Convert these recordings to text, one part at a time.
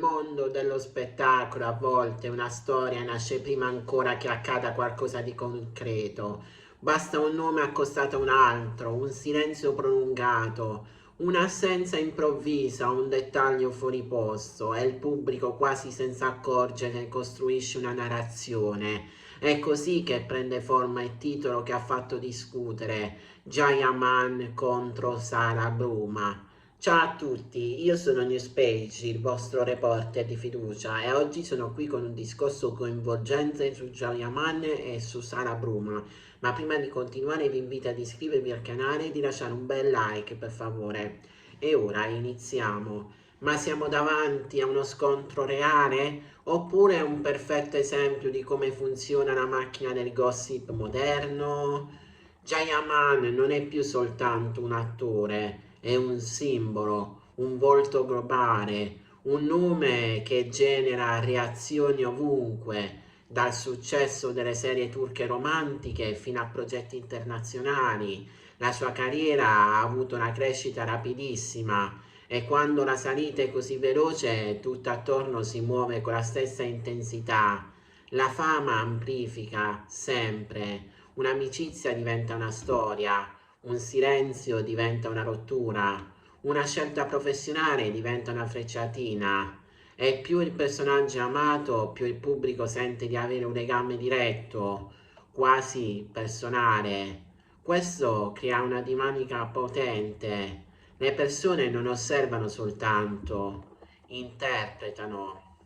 mondo dello spettacolo a volte una storia nasce prima ancora che accada qualcosa di concreto. Basta un nome accostato a un altro, un silenzio prolungato, un'assenza improvvisa, un dettaglio fuori posto e il pubblico quasi senza accorgere costruisce una narrazione. È così che prende forma il titolo che ha fatto discutere Jaya Man contro Sara Bruma. Ciao a tutti, io sono Newspage, il vostro reporter di fiducia e oggi sono qui con un discorso coinvolgente su Jaya Man e su Sara Bruma. Ma prima di continuare vi invito ad iscrivervi al canale e di lasciare un bel like per favore. E ora iniziamo. Ma siamo davanti a uno scontro reale? Oppure un perfetto esempio di come funziona la macchina del gossip moderno? Jayaman non è più soltanto un attore, è un simbolo, un volto globale, un nome che genera reazioni ovunque, dal successo delle serie turche romantiche fino a progetti internazionali. La sua carriera ha avuto una crescita rapidissima e quando la salita è così veloce, tutto attorno si muove con la stessa intensità. La fama amplifica sempre, un'amicizia diventa una storia, un silenzio diventa una rottura, una scelta professionale diventa una frecciatina. E più il personaggio è amato, più il pubblico sente di avere un legame diretto, quasi personale. Questo crea una dinamica potente. Le persone non osservano soltanto, interpretano.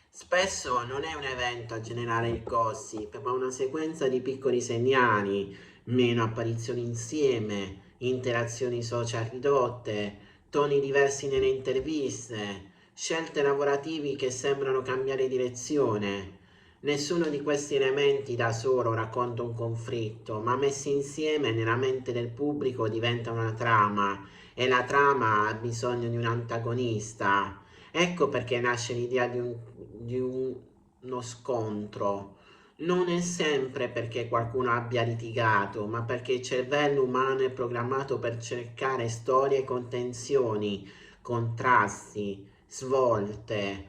Spesso non è un evento a generare il gossip, ma una sequenza di piccoli segnali, meno apparizioni insieme, interazioni social ridotte, toni diversi nelle interviste, scelte lavorativi che sembrano cambiare direzione. Nessuno di questi elementi da solo racconta un conflitto, ma messi insieme nella mente del pubblico diventa una trama e la trama ha bisogno di un antagonista. Ecco perché nasce l'idea uno scontro. Non è sempre perché qualcuno abbia litigato, ma perché il cervello umano è programmato per cercare storie con tensioni, contrasti, svolte.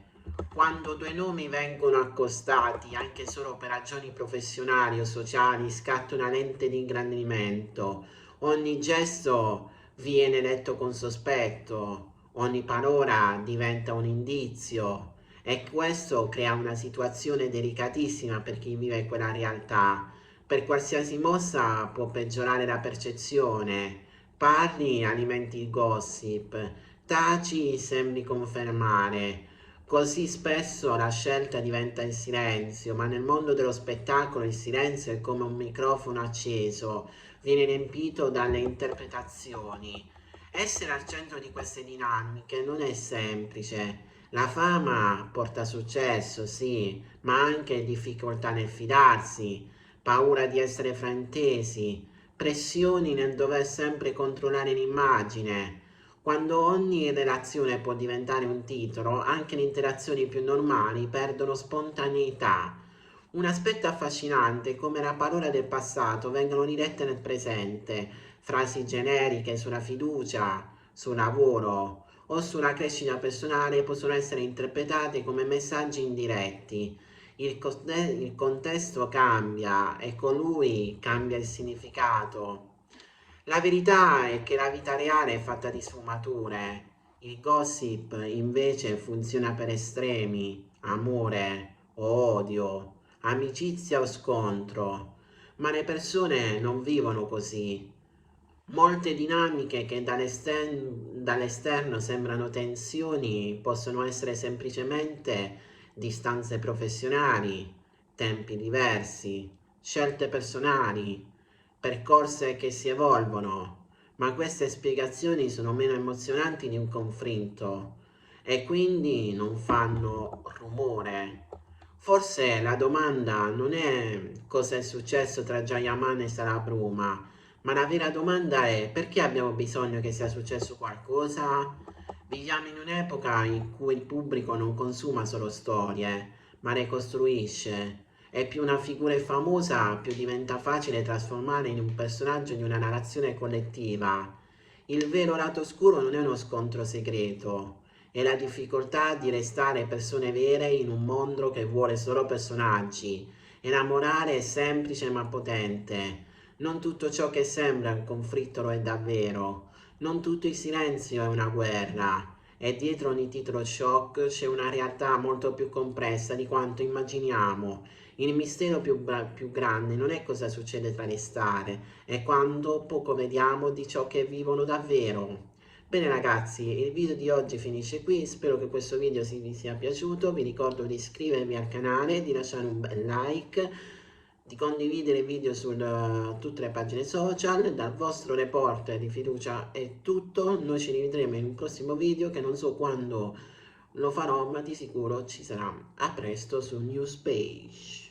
Quando due nomi vengono accostati, anche solo per ragioni professionali o sociali, scatta una lente di ingrandimento. Ogni gesto viene letto con sospetto, ogni parola diventa un indizio e questo crea una situazione delicatissima per chi vive quella realtà. Per qualsiasi mossa può peggiorare la percezione. Parli, alimenti il gossip, taci, sembri confermare. Così spesso la scelta diventa il silenzio, ma nel mondo dello spettacolo il silenzio è come un microfono acceso, viene riempito dalle interpretazioni. Essere al centro di queste dinamiche non è semplice. La fama porta successo, sì, ma anche difficoltà nel fidarsi, paura di essere fraintesi, pressioni nel dover sempre controllare l'immagine. Quando ogni relazione può diventare un titolo, anche le interazioni più normali perdono spontaneità. Un aspetto affascinante è come la parola del passato vengano dirette nel presente, frasi generiche sulla fiducia, sul lavoro o sulla crescita personale possono essere interpretate come messaggi indiretti. Il contesto cambia e con lui cambia il significato. La verità è che la vita reale è fatta di sfumature. Il gossip invece funziona per estremi, amore o odio, amicizia o scontro, ma le persone non vivono così. Molte dinamiche che dall'esterno sembrano tensioni possono essere semplicemente distanze professionali, tempi diversi, scelte personali, percorsi che si evolvono, ma queste spiegazioni sono meno emozionanti di un conflitto e quindi non fanno rumore. Forse la domanda non è cosa è successo tra Jayaman e Sara Bruma, ma la vera domanda è perché abbiamo bisogno che sia successo qualcosa? Viviamo in un'epoca in cui il pubblico non consuma solo storie, ma le costruisce. E più una figura è famosa, più diventa facile trasformarla in un personaggio di una narrazione collettiva. Il vero lato oscuro non è uno scontro segreto, e la difficoltà di restare persone vere in un mondo che vuole solo personaggi. Enamorare è semplice ma potente. Non tutto ciò che sembra un conflitto lo è davvero. Non tutto il silenzio è una guerra. E dietro ogni titolo shock c'è una realtà molto più complessa di quanto immaginiamo. Il mistero più grande non è cosa succede tra le star, è quando poco vediamo di ciò che vivono davvero. Bene ragazzi, il video di oggi finisce qui, spero che questo video vi sia piaciuto, vi ricordo di iscrivervi al canale, di lasciare un bel like, di condividere il video su tutte le pagine social. Dal vostro reporter di fiducia è tutto, noi ci rivedremo in un prossimo video che non so quando lo farò, ma di sicuro ci sarà. A presto su Newspage.